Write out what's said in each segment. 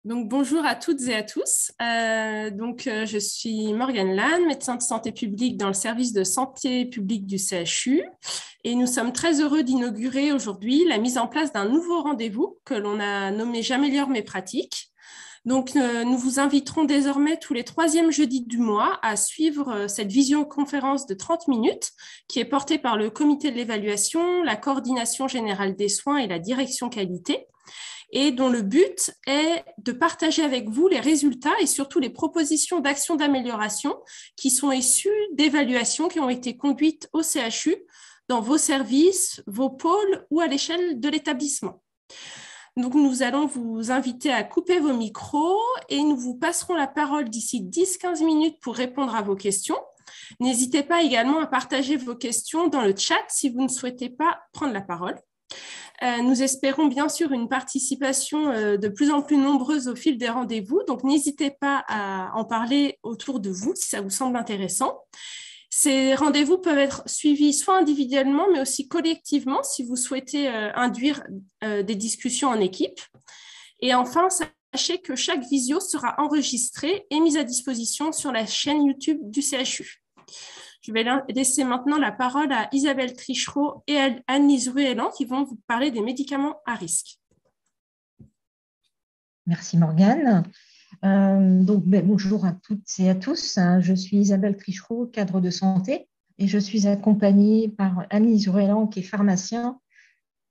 Donc, bonjour à toutes et à tous. Je suis Morgane Lannes, médecin de santé publique dans le service de santé publique du CHU. Et nous sommes très heureux d'inaugurer aujourd'hui la mise en place d'un nouveau rendez-vous que l'on a nommé J'améliore mes pratiques. Donc, nous vous inviterons désormais tous les troisièmes jeudis du mois à suivre cette visioconférence de 30 minutes qui est portée par le comité de l'évaluation, la coordination générale des soins et la direction qualité, et dont le but est de partager avec vous les résultats et surtout les propositions d'actions d'amélioration qui sont issues d'évaluations qui ont été conduites au CHU dans vos services, vos pôles ou à l'échelle de l'établissement. Donc, nous allons vous inviter à couper vos micros et nous vous passerons la parole d'ici 10-15 minutes pour répondre à vos questions. N'hésitez pas également à partager vos questions dans le chat si vous ne souhaitez pas prendre la parole. Nous espérons bien sûr une participation de plus en plus nombreuse au fil des rendez-vous, donc n'hésitez pas à en parler autour de vous si ça vous semble intéressant. Ces rendez-vous peuvent être suivis soit individuellement, mais aussi collectivement si vous souhaitez induire des discussions en équipe. Et enfin, sachez que chaque visio sera enregistrée et mise à disposition sur la chaîne YouTube du CHU. Je vais laisser maintenant la parole à Isabelle Trichereau et Anne-Lise Ruellan qui vont vous parler des médicaments à risque. Merci Morgane. Bonjour à toutes et à tous. Je suis Isabelle Trichereau, cadre de santé, et je suis accompagnée par Anne-Lise Ruellan qui est pharmacien.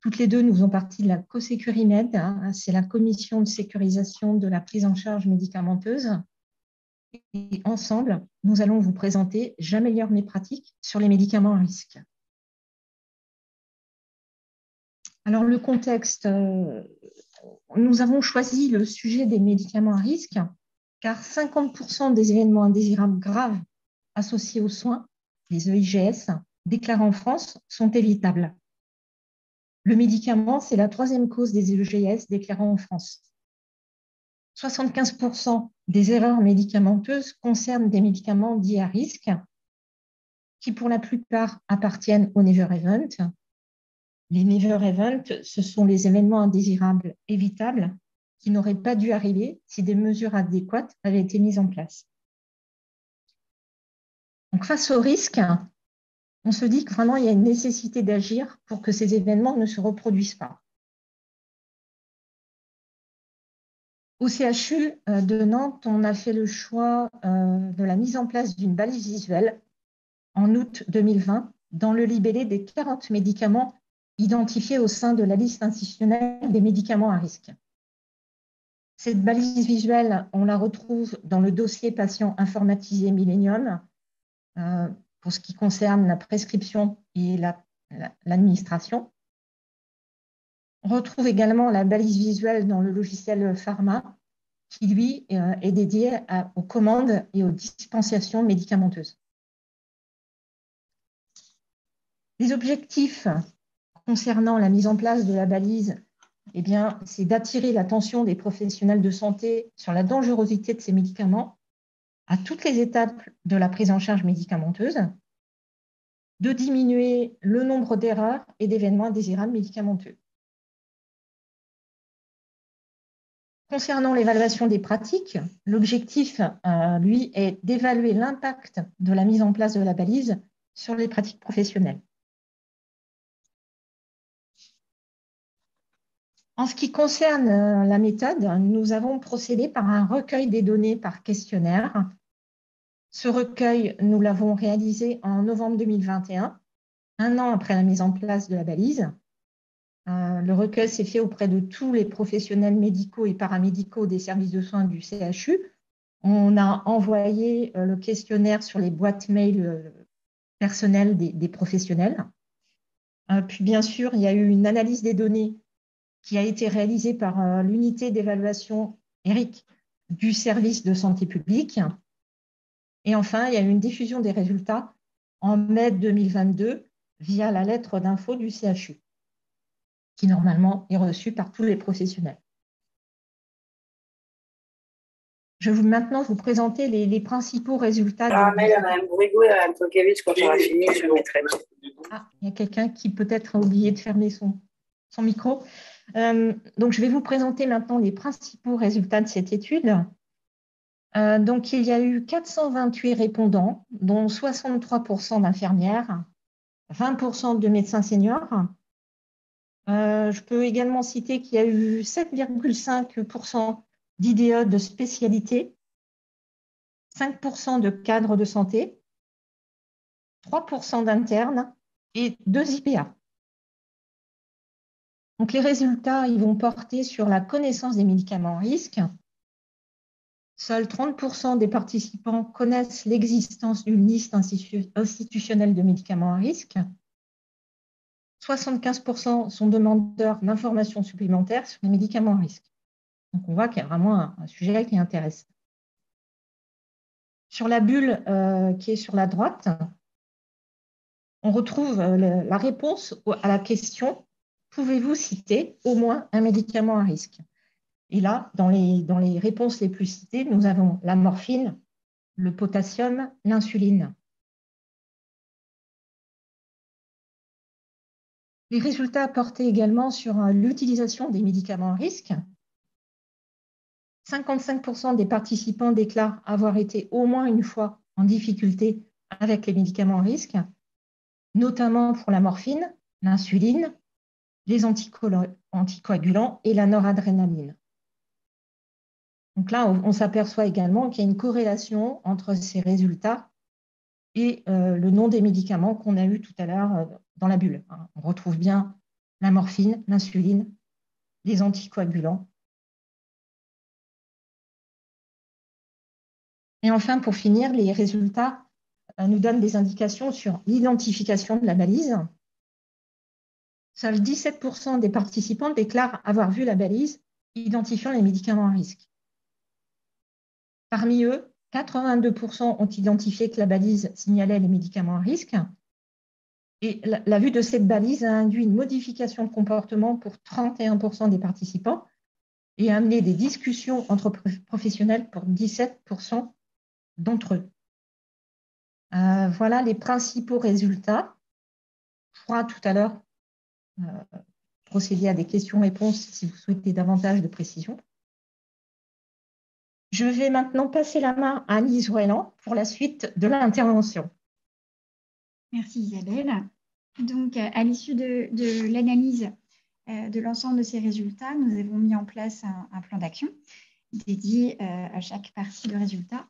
Toutes les deux, nous faisons partie de la CoSécuriMed, c'est la commission de sécurisation de la prise en charge médicamenteuse. Et ensemble, nous allons vous présenter J'améliore mes pratiques sur les médicaments à risque. Alors, le contexte, nous avons choisi le sujet des médicaments à risque car 50% des événements indésirables graves associés aux soins, les EIGS, déclarés en France, sont évitables. Le médicament, c'est la troisième cause des EIGS déclarés en France. 75% des erreurs médicamenteuses concernent des médicaments dits à risque qui, pour la plupart, appartiennent au Never Event. Les Never Event, ce sont les événements indésirables évitables qui n'auraient pas dû arriver si des mesures adéquates avaient été mises en place. Donc, face au risque, on se dit que vraiment, il y a une nécessité d'agir pour que ces événements ne se reproduisent pas. Au CHU de Nantes, on a fait le choix de la mise en place d'une balise visuelle en août 2020 dans le libellé des 40 médicaments identifiés au sein de la liste institutionnelle des médicaments à risque. Cette balise visuelle, on la retrouve dans le dossier patient informatisé Millennium pour ce qui concerne la prescription et l'administration. On retrouve également la balise visuelle dans le logiciel Pharma, qui, lui, est dédié aux commandes et aux dispensations médicamenteuses. Les objectifs concernant la mise en place de la balise, c'est d'attirer l'attention des professionnels de santé sur la dangerosité de ces médicaments à toutes les étapes de la prise en charge médicamenteuse, de diminuer le nombre d'erreurs et d'événements indésirables médicamenteux. Concernant l'évaluation des pratiques, l'objectif, lui, est d'évaluer l'impact de la mise en place de la balise sur les pratiques professionnelles. En ce qui concerne la méthode, nous avons procédé par un recueil des données par questionnaire. Ce recueil, nous l'avons réalisé en novembre 2021, un an après la mise en place de la balise. Le recueil s'est fait auprès de tous les professionnels médicaux et paramédicaux des services de soins du CHU. On a envoyé le questionnaire sur les boîtes mail personnelles des professionnels. Puis, bien sûr, il y a eu une analyse des données qui a été réalisée par l'unité d'évaluation ERIC du service de santé publique. Et enfin, il y a eu une diffusion des résultats en mai 2022 via la lettre d'info du CHU, qui normalement est reçue par tous les professionnels. Je vais maintenant vous présenter les principaux résultats. Madame Bourrigo et Madame Tokevich, quand on aura fini, je mettrai. Ah, il y a quelqu'un qui peut-être a oublié de fermer son micro. Donc, je vais vous présenter maintenant les principaux résultats de cette étude. Donc, il y a eu 428 répondants, dont 63% d'infirmières, 20% de médecins seniors. Je peux également citer qu'il y a eu 7,5% d'IDE de spécialité, 5% de cadres de santé, 3% d'internes et 2 IPA. Donc, les résultats ils vont porter sur la connaissance des médicaments à risque. Seuls 30% des participants connaissent l'existence d'une liste institutionnelle de médicaments à risque. 75% sont demandeurs d'informations supplémentaires sur les médicaments à risque. Donc, on voit qu'il y a vraiment un sujet qui intéresse. Sur la bulle qui est sur la droite, on retrouve la réponse à la question « Pouvez-vous citer au moins un médicament à risque ?» Et là, dans les réponses les plus citées, nous avons la morphine, le potassium, l'insuline. Les résultats portaient également sur l'utilisation des médicaments à risque. 55% des participants déclarent avoir été au moins une fois en difficulté avec les médicaments à risque, notamment pour la morphine, l'insuline, les anticoagulants et la noradrénaline. Donc là, on s'aperçoit également qu'il y a une corrélation entre ces résultats et le nom des médicaments qu'on a eu tout à l'heure dans la bulle. On retrouve bien la morphine, l'insuline, les anticoagulants. Et enfin, pour finir, les résultats nous donnent des indications sur l'identification de la balise. Seuls 17% des participants déclarent avoir vu la balise identifiant les médicaments à risque. Parmi eux, 82% ont identifié que la balise signalait les médicaments à risque. Et la vue de cette balise a induit une modification de comportement pour 31% des participants et a amené des discussions entre professionnels pour 17% d'entre eux. Voilà les principaux résultats. On pourra tout à l'heure procéder à des questions-réponses si vous souhaitez davantage de précision. Je vais maintenant passer la main à Lise Ouellan pour la suite de l'intervention. Merci Isabelle. Donc, à l'issue de l'analyse de l'ensemble de ces résultats, nous avons mis en place un plan d'action dédié à chaque partie de résultats.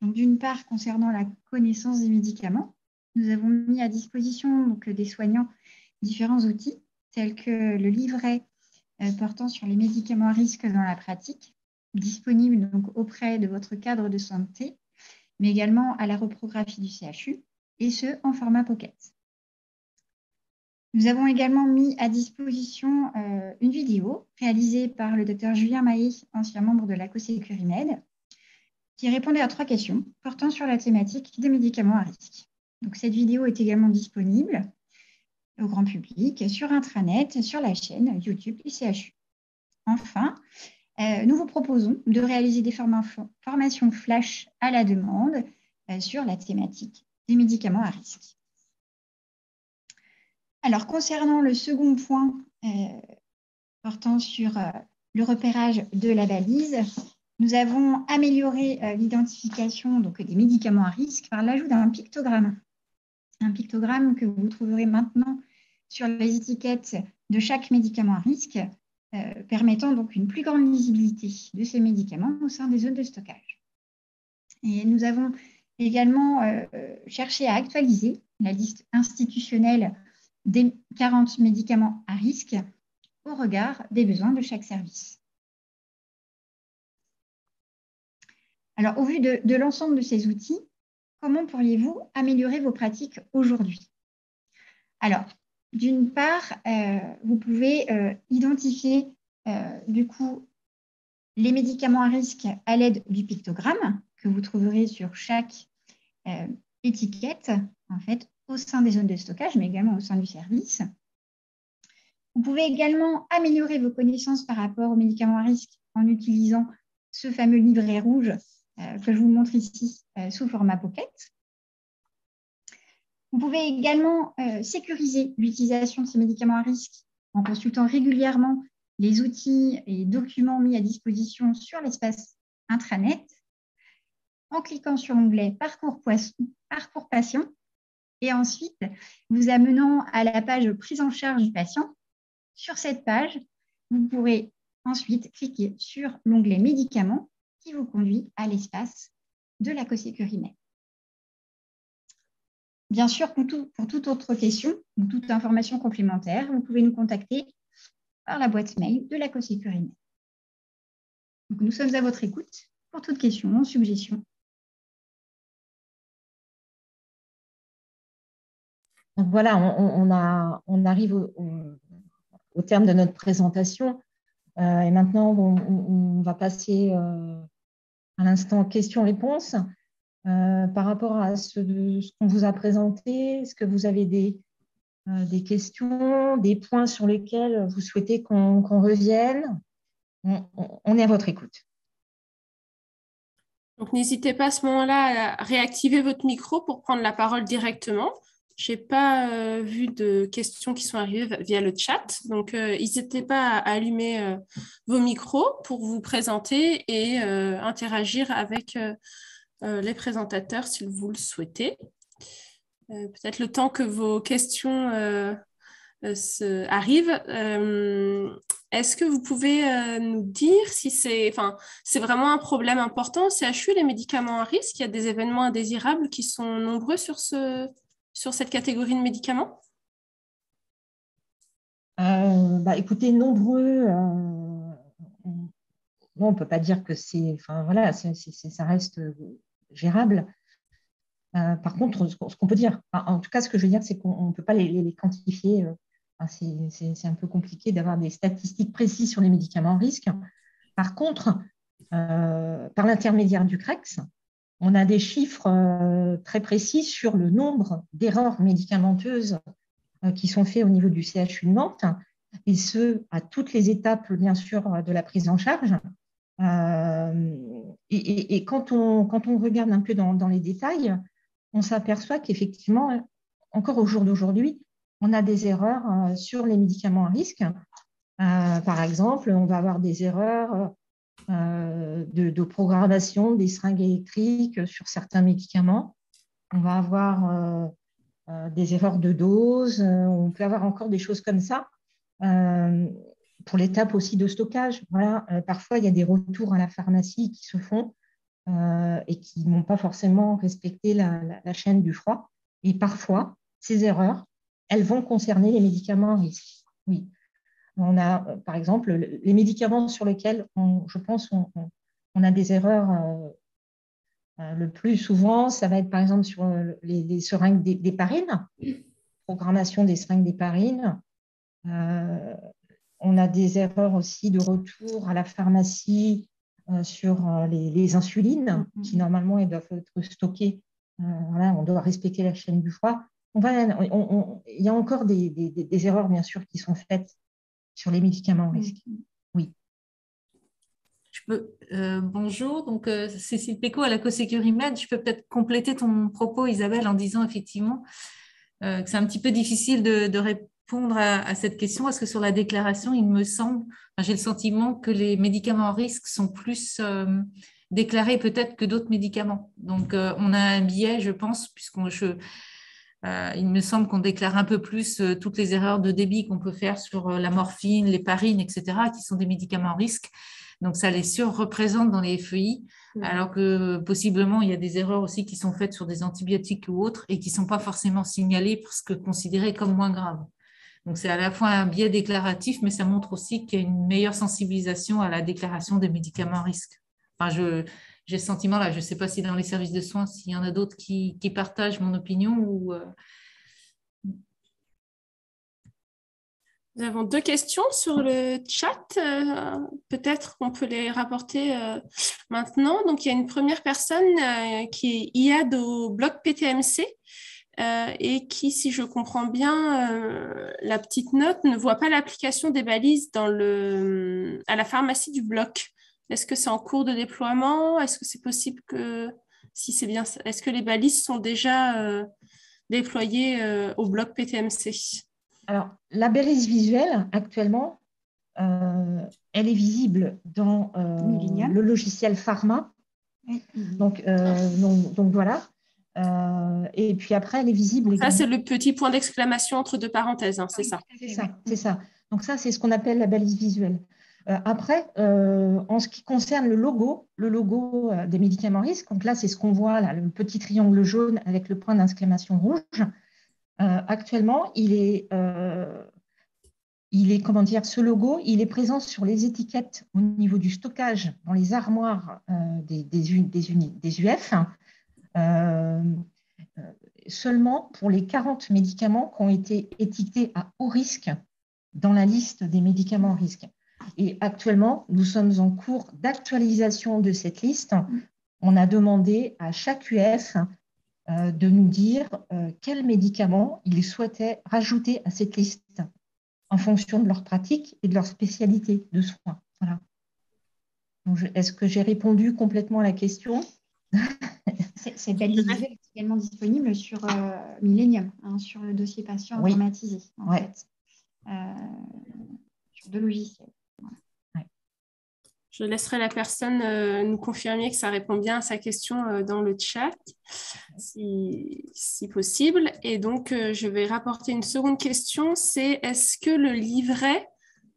Donc, d'une part, concernant la connaissance des médicaments, nous avons mis à disposition des soignants différents outils tels que le livret portant sur les médicaments à risque dans la pratique, disponible donc auprès de votre cadre de santé, mais également à la reprographie du CHU, et ce, en format Pocket. Nous avons également mis à disposition une vidéo réalisée par le Dr Julien Mahé, ancien membre de l'ACO-Sécurimed, qui répondait à 3 questions portant sur la thématique des médicaments à risque. Donc, cette vidéo est également disponible au grand public sur intranet, sur la chaîne YouTube du CHU. Enfin, nous vous proposons de réaliser des formations flash à la demande sur la thématique des médicaments à risque. Alors, concernant le second point portant sur le repérage de la balise, nous avons amélioré l'identification des médicaments à risque par l'ajout d'un pictogramme. Un pictogramme que vous trouverez maintenant sur les étiquettes de chaque médicament à risque, permettant donc une plus grande lisibilité de ces médicaments au sein des zones de stockage. Et nous avons également cherché à actualiser la liste institutionnelle des 40 médicaments à risque au regard des besoins de chaque service. Alors, au vu de l'ensemble de ces outils, comment pourriez-vous améliorer vos pratiques aujourd'hui? Alors, d'une part, vous pouvez identifier du coup les médicaments à risque à l'aide du pictogramme que vous trouverez sur chaque étiquette, en fait, au sein des zones de stockage, mais également au sein du service. Vous pouvez également améliorer vos connaissances par rapport aux médicaments à risque en utilisant ce fameux livret rouge que je vous montre ici sous format Pocket. Vous pouvez également sécuriser l'utilisation de ces médicaments à risque en consultant régulièrement les outils et documents mis à disposition sur l'espace intranet en cliquant sur l'onglet Parcours patient et ensuite vous amenant à la page Prise en charge du patient. Sur cette page, vous pourrez ensuite cliquer sur l'onglet Médicaments qui vous conduit à l'espace de la CoSécuriMed. Bien sûr, pour toute autre question ou toute information complémentaire, vous pouvez nous contacter par la boîte mail de la CoSécuriMed. Donc, nous sommes à votre écoute pour toute question, suggestion. Donc voilà, on arrive au terme de notre présentation. Et maintenant, on va passer à l'instant questions-réponses. Par rapport à ce qu'on vous a présenté, est-ce que vous avez des questions, des points sur lesquels vous souhaitez qu'on revienne? On est à votre écoute. Donc, n'hésitez pas à ce moment-là à réactiver votre micro pour prendre la parole directement. Je n'ai pas vu de questions qui sont arrivées via le chat. Donc, n'hésitez pas à allumer vos micros pour vous présenter et interagir avec les présentateurs si vous le souhaitez. Peut-être le temps que vos questions arrivent. Est-ce que vous pouvez nous dire si c'est vraiment un problème important au CHU, les médicaments à risque? Il y a des événements indésirables qui sont nombreux sur cette catégorie de médicaments? Écoutez, nombreux, on ne peut pas dire que c'est, ça reste gérable. Par contre, ce qu'on peut dire, en tout cas, ce que je veux dire, c'est qu'on ne peut pas les quantifier. C'est un peu compliqué d'avoir des statistiques précises sur les médicaments à risque. Par contre, par l'intermédiaire du CREX, on a des chiffres très précis sur le nombre d'erreurs médicamenteuses qui sont faites au niveau du CHU de Nantes, et ce, à toutes les étapes, bien sûr, de la prise en charge. Et quand on regarde un peu dans les détails, on s'aperçoit qu'effectivement, encore au jour d'aujourd'hui, on a des erreurs sur les médicaments à risque. Par exemple, on va avoir des erreurs de programmation des seringues électriques sur certains médicaments. On va avoir des erreurs de dose. On peut avoir encore des choses comme ça. Pour l'étape aussi de stockage, voilà, parfois il y a des retours à la pharmacie qui se font et qui n'ont pas forcément respecté la chaîne du froid. Et parfois, ces erreurs, elles vont concerner les médicaments à risque. Oui. On a, par exemple, les médicaments sur lesquels, je pense, on a des erreurs le plus souvent, ça va être par exemple sur les seringues d'héparine, programmation des seringues d'héparine. On a des erreurs aussi de retour à la pharmacie sur les insulines, qui normalement elles doivent être stockées. Voilà, on doit respecter la chaîne du froid. Il y a encore des erreurs, bien sûr, qui sont faites sur les médicaments à risque. Oui. Bonjour, donc Cécile Pécaud à la CoSécuriMed. Je peux peut-être compléter ton propos, Isabelle, en disant effectivement que c'est un petit peu difficile de répondre à cette question, parce que sur la déclaration, il me semble, j'ai le sentiment que les médicaments à risque sont plus déclarés peut-être que d'autres médicaments. Donc, on a un biais, je pense, il me semble qu'on déclare un peu plus toutes les erreurs de débit qu'on peut faire sur la morphine, l'héparine, etc., qui sont des médicaments à risque. Donc, ça les surreprésente dans les FEI, alors que possiblement, il y a des erreurs aussi qui sont faites sur des antibiotiques ou autres et qui ne sont pas forcément signalées parce que considérées comme moins graves. Donc, c'est à la fois un biais déclaratif, mais ça montre aussi qu'il y a une meilleure sensibilisation à la déclaration des médicaments à risque. Enfin, j'ai ce sentiment-là. Je ne sais pas si dans les services de soins, s'il y en a d'autres qui partagent mon opinion ou… Nous avons 2 questions sur le chat. Peut-être qu'on peut les rapporter maintenant. Donc, il y a une première personne qui est IAD au bloc PTMC et qui, si je comprends bien, la petite note ne voit pas l'application des balises à la pharmacie du bloc. Est-ce que c'est en cours de déploiement? Est-ce que c'est possible que, si c'est bien, est-ce que les balises sont déjà déployées au bloc PTMC? Alors, la balise visuelle, actuellement, elle est visible dans le logiciel Pharma. Donc voilà. Et puis après, elle est visible. Ça, c'est le petit point d'exclamation entre deux parenthèses, hein, c'est ça. C'est ça. Donc ça, c'est ce qu'on appelle la balise visuelle. Après, en ce qui concerne le logo des médicaments risques, donc là, c'est ce qu'on voit, là, le petit triangle jaune avec le point d'exclamation rouge. Actuellement, comment dire, ce logo, il est présent sur les étiquettes au niveau du stockage dans les armoires des UF, seulement pour les 40 médicaments qui ont été étiquetés à haut risque dans la liste des médicaments risques. Et actuellement, nous sommes en cours d'actualisation de cette liste. On a demandé à chaque UF de nous dire quels médicaments ils souhaitaient rajouter à cette liste en fonction de leur pratique et de leur spécialité de soins. Voilà. Est-ce que j'ai répondu complètement à la question? Cette balise visuelle est également disponible sur Millennium, hein, sur le dossier patient informatisé, en fait, sur 2 logiciels. Je laisserai la personne nous confirmer que ça répond bien à sa question dans le chat, si possible. Et donc, je vais rapporter une seconde question, c'est est-ce que le livret,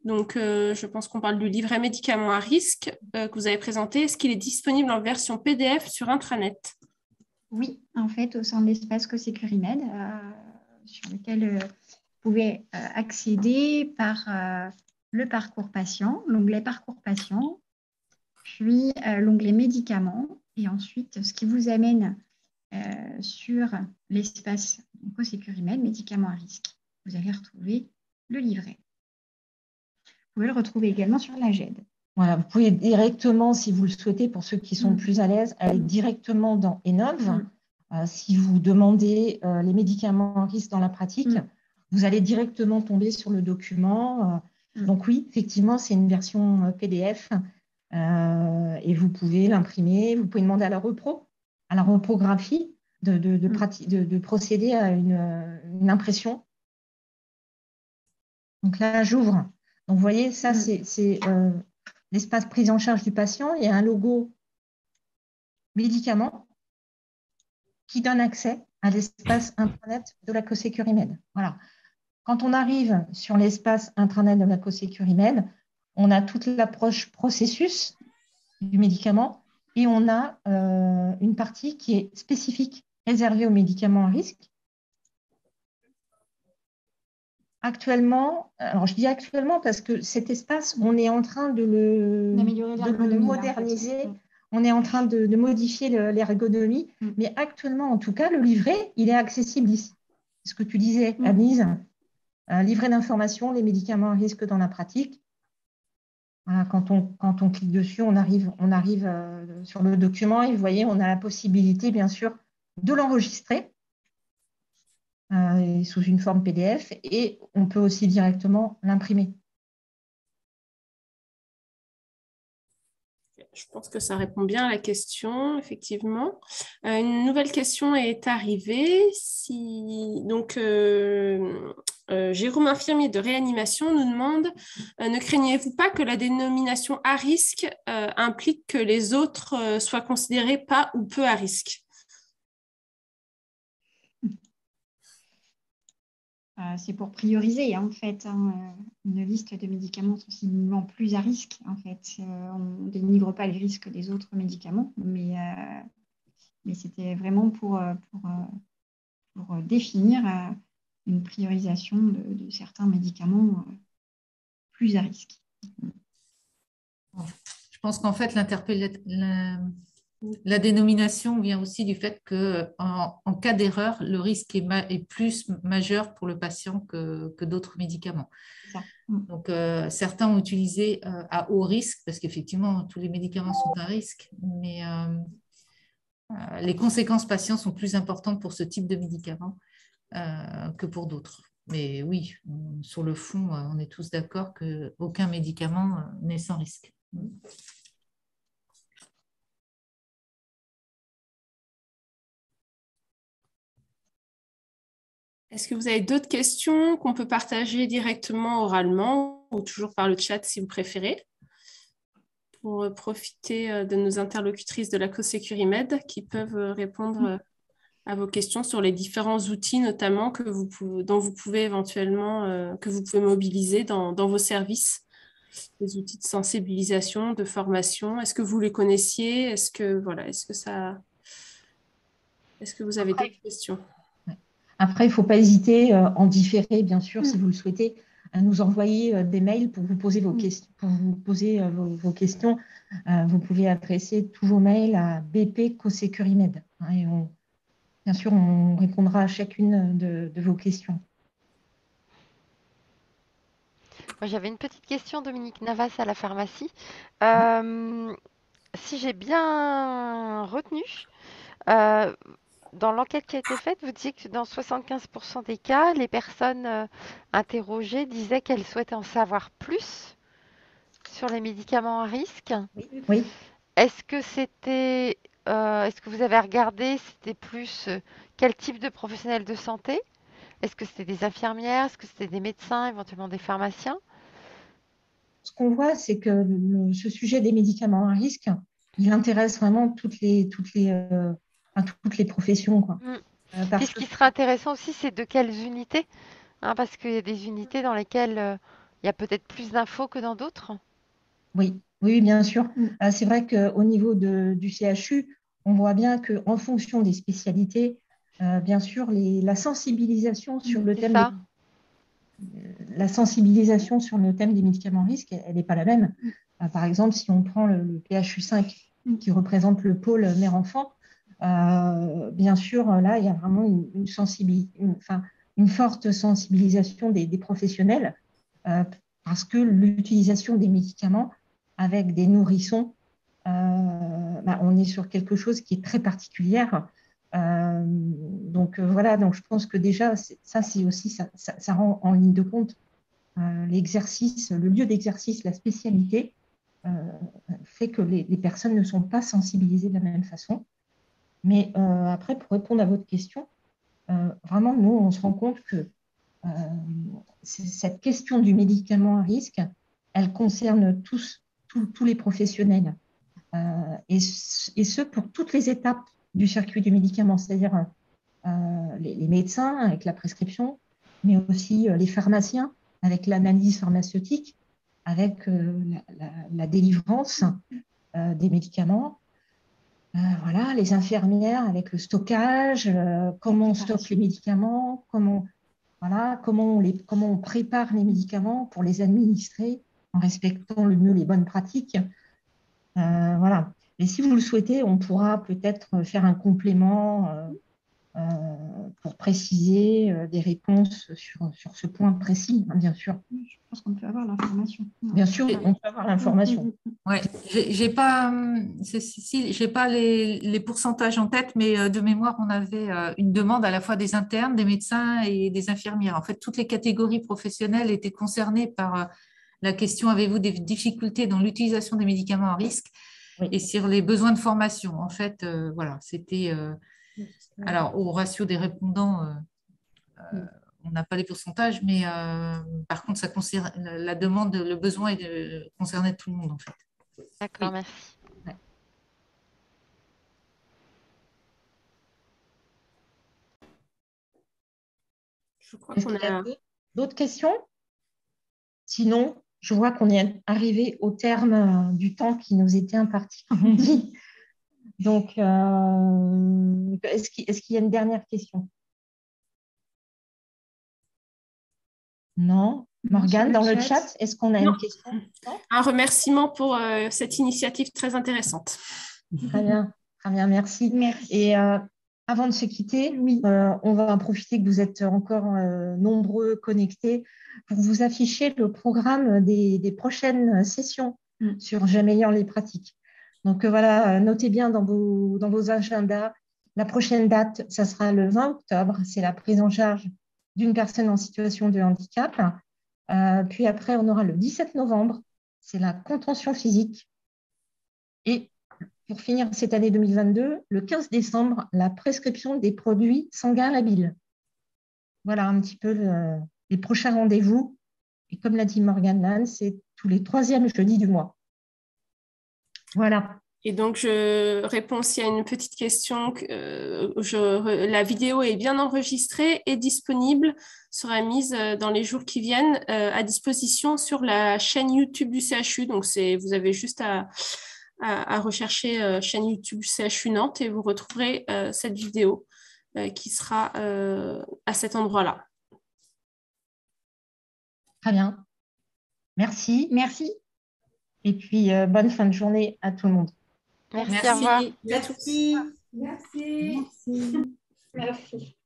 donc je pense qu'on parle du livret médicaments à risque que vous avez présenté, est-ce qu'il est disponible en version PDF sur intranet? Oui, en fait, au sein de l'espace CoSécurimed, sur lequel vous pouvez accéder par le parcours patient, l'onglet parcours patient, puis l'onglet médicaments, et ensuite ce qui vous amène sur l'espace CoSécurimed, médicaments à risque. Vous allez retrouver le livret. Vous pouvez le retrouver également sur la GED. Voilà, vous pouvez directement, si vous le souhaitez, pour ceux qui sont plus à l'aise, aller directement dans Enov. Si vous demandez les médicaments à risque dans la pratique, vous allez directement tomber sur le document. Donc oui, effectivement, c'est une version PDF et vous pouvez l'imprimer. Vous pouvez demander à la reprographie de procéder à une impression. Donc là, j'ouvre. Donc vous voyez, ça, c'est l'espace prise en charge du patient. Il y a un logo médicament qui donne accès à l'espace intranet de la CoSécurimed. Voilà. Quand on arrive sur l'espace intranet de la CoSécurimed, on a toute l'approche processus du médicament et on a une partie qui est spécifique, réservée aux médicaments à risque. Actuellement, alors je dis actuellement parce que cet espace, on est en train de le moderniser, on est en train de modifier l'ergonomie, mais actuellement, en tout cas, le livret, il est accessible ici. C'est ce que tu disais, Anise, livret d'information, les médicaments à risque dans la pratique. Voilà, quand on clique dessus, on arrive sur le document et vous voyez, on a la possibilité, bien sûr, de l'enregistrer sous une forme PDF et on peut aussi directement l'imprimer. Je pense que ça répond bien à la question, effectivement. Une nouvelle question est arrivée. Jérôme, infirmier de réanimation, nous demande ne craignez-vous pas que la dénomination à risque implique que les autres soient considérés pas ou peu à risque? C'est pour prioriser, en fait, une liste de médicaments sensiblement plus à risque. En fait, on ne dénigre pas les risques des autres médicaments, mais c'était vraiment pour définir une priorisation de certains médicaments plus à risque. Je pense qu'en fait, la dénomination vient aussi du fait qu'en cas d'erreur, le risque est plus majeur pour le patient que d'autres médicaments. Donc, certains ont utilisé à haut risque, parce qu'effectivement, tous les médicaments sont à risque, mais les conséquences patients sont plus importantes pour ce type de médicament que pour d'autres. Mais oui, sur le fond, on est tous d'accord qu'aucun médicament n'est sans risque. Est-ce que vous avez d'autres questions qu'on peut partager directement oralement ou toujours par le chat si vous préférez, pour profiter de nos interlocutrices de la CoSecuriMed qui peuvent répondre à vos questions sur les différents outils notamment dont vous pouvez éventuellement que vous pouvez mobiliser dans vos services, les outils de sensibilisation, de formation. Est-ce que vous les connaissiez? Est-ce que vous avez d'autres questions? Après, il ne faut pas hésiter, en différé, bien sûr, si vous le souhaitez, à nous envoyer des mails pour vous poser vos questions. Vos questions. Vous pouvez adresser tous vos mails à BP CoSecuriMed. Et bien sûr, on répondra à chacune de vos questions. Moi, j'avais une petite question, Dominique Navas à la pharmacie. Si j'ai bien retenu, dans l'enquête qui a été faite, vous disiez que dans 75% des cas, les personnes interrogées disaient qu'elles souhaitaient en savoir plus sur les médicaments à risque. Oui. Est-ce que vous avez regardé, c'était plus quel type de professionnels de santé? Est-ce que c'était des infirmières? Est-ce que c'était des médecins, éventuellement des pharmaciens? Ce qu'on voit, c'est que ce sujet des médicaments à risque, il intéresse vraiment toutes les professions, quoi. Puis ce qui serait intéressant aussi, c'est de quelles unités, hein, parce qu'il y a des unités dans lesquelles il y a peut-être plus d'infos que dans d'autres. Oui, oui, bien sûr. C'est vrai qu'au niveau du CHU, on voit bien qu'en fonction des spécialités, bien sûr, la sensibilisation sur le thème des médicaments à risque, elle n'est pas la même. Par exemple, si on prend le PHU 5 qui représente le pôle mère-enfant, bien sûr, là, il y a vraiment une forte sensibilisation des professionnels parce que l'utilisation des médicaments avec des nourrissons, on est sur quelque chose qui est très particulière. Donc je pense que déjà, ça rend en ligne de compte l'exercice, le lieu d'exercice, la spécialité fait que les personnes ne sont pas sensibilisées de la même façon. Mais après, pour répondre à votre question, vraiment, nous, on se rend compte que cette question du médicament à risque, elle concerne tous les professionnels. Et ce, pour toutes les étapes du circuit du médicament, c'est-à-dire les médecins avec la prescription, mais aussi les pharmaciens avec l'analyse pharmaceutique, avec la délivrance des médicaments. Les infirmières avec le stockage, comment on stocke les médicaments, comment on prépare les médicaments pour les administrer en respectant le mieux les bonnes pratiques. Et si vous le souhaitez, on pourra peut-être faire un complément pour préciser des réponses sur ce point précis, hein, bien sûr. Je pense qu'on peut avoir l'information. Bien sûr, on peut avoir l'information. Ouais, j'ai pas les pourcentages en tête, mais de mémoire, on avait une demande à la fois des internes, des médecins et des infirmières. En fait, toutes les catégories professionnelles étaient concernées par la question: avez-vous des difficultés dans l'utilisation des médicaments à risque? Oui. Et sur les besoins de formation. En fait, c'était alors au ratio des répondants. On n'a pas les pourcentages, mais par contre, ça concerne la demande, le besoin concernait tout le monde en fait. D'accord, Oui. merci. Ouais. Je crois qu'on a d'autres questions? Sinon, je vois qu'on est arrivé au terme du temps qui nous était imparti, comme on dit. Donc, est-ce qu'il y a une dernière question? Non. Morgane, dans le chat, est-ce qu'on a une question? Non. Un remerciement pour cette initiative très intéressante. Très bien, merci. Et avant de se quitter, on va en profiter que vous êtes encore nombreux connectés pour vous afficher le programme des prochaines sessions sur J'améliore les pratiques. Donc notez bien dans vos agendas. La prochaine date, ça sera le 20 octobre, c'est la prise en charge d'une personne en situation de handicap. Puis après, on aura le 17 novembre, c'est la contention physique. Et pour finir cette année 2022, le 15 décembre, la prescription des produits sanguins labiles. Voilà un petit peu les prochains rendez-vous Et comme l'a dit Morgane Lannes, c'est tous les 3e jeudis du mois. Voilà. Et donc, je réponds s'il y a une petite question. La vidéo est bien enregistrée et disponible, sera mise dans les jours qui viennent à disposition sur la chaîne YouTube du CHU. Donc, vous avez juste à rechercher chaîne YouTube CHU Nantes et vous retrouverez cette vidéo qui sera à cet endroit-là. Très bien. Merci. Merci. Et puis, bonne fin de journée à tout le monde. Merci, au revoir. Merci à tous. Merci. Merci.